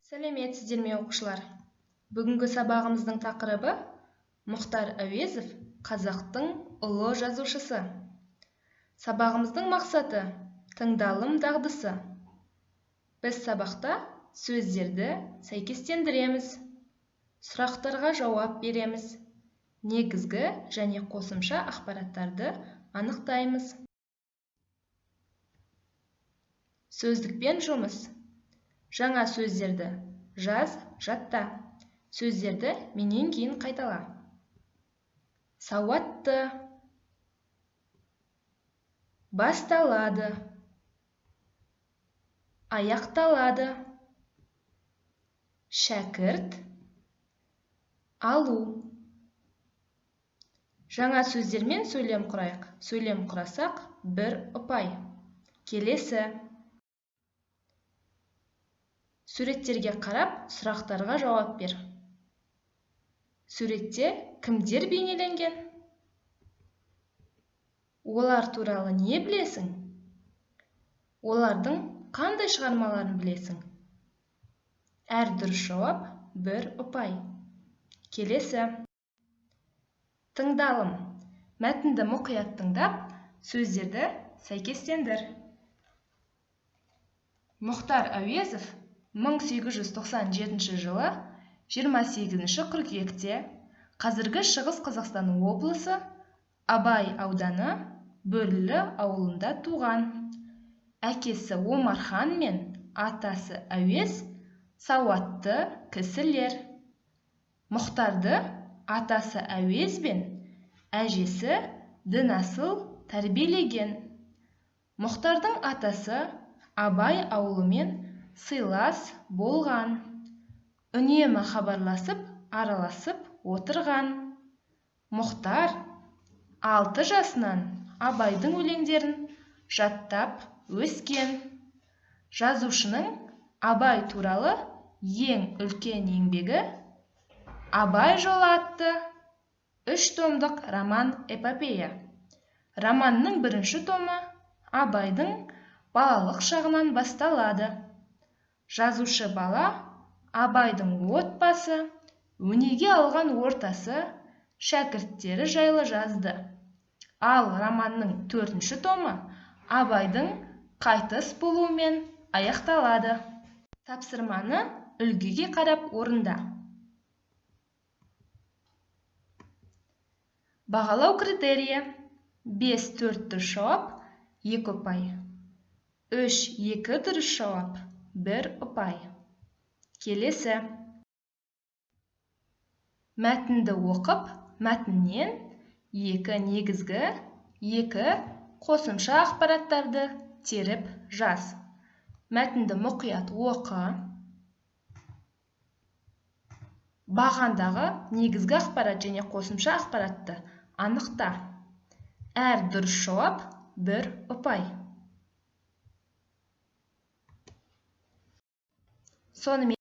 Сәлеметсіздер ме оқушылар? Бүгінгі сабағымыздың тақырыбы Мұхтар Әуезов қазақтың ұлы жазушысы. Сабағымыздың мақсаты тыңдалым дағдысы. Біз сабақта сөздерді сәйкестендіреміз, сұрақтарға жауап береміз, негізгі және қосымша ақпараттарды анықтаймыз. Сөздікпен жұмыс. Жаңа сөздерді жаз, жатта. Сөздерді менен кейін қайтала. Сауатты, басталады, аяқталады, шәкірт, алу. Жаңа сөздермен сөйлем құрайық. Сөйлем құрасақ, бір ұпай. Келесі. Суреттерге қарап, сұрақтарға жауап бер. Суретте кімдер бейнеленген? Олар туралы не білесің? Олардың қандай шығармаларын білесің? Әр дұрыс жауап бір ұпай. Келесі. Тыңдалым. Мәтінді мұқият тыңдап, сөздерді сәйкестендір. Мұхтар Әуезов 1897 жылы 28 қыркүйекте қазіргі Шығыс Қазақстан облысы Абай ауданы Бөрлі ауылында туған. Әкесі Омархан мен атасы Әуез сауатты кісілер. Мұхтарды атасы Әуез бен әжесі дінасыл тәрбиелеген. Мұхтардың атасы Абай ауылымен сыйлас болған. Үнемі хабарласып, араласып отырған. Мұхтар 6 жасынан Абайдың өлеңдерін жаттап өскен. Жазушының Абай туралы ең үлкен еңбегі Абай жолы атты 3 томдық роман-эпопея. Романның бірінші томы Абайдың балалық шағынан басталады. Жазушы бала Абайдың отбасы, өнеге алған ортасы, шәкірттері жайлы жазды. Ал романның 4-ші томы Абайдың қайтыс болуымен аяқталады. Тапсырманы үлгіге қарап орында. Бағалау критерийі: 5 4 дұрыс жауап 2 ұпай. 3 2 дұрыс жауап 1 ұпай. Келесі. Мәтінді оқып, мәтіннен 2 негізгі, 2 қосымша ақпараттарды теріп жаз. Мәтінді мұқият оқы. Бағандағы негізгі ақпарат және қосымша ақпаратты анықта. Әр дұрыс жауап 1 ұпай. Сонымен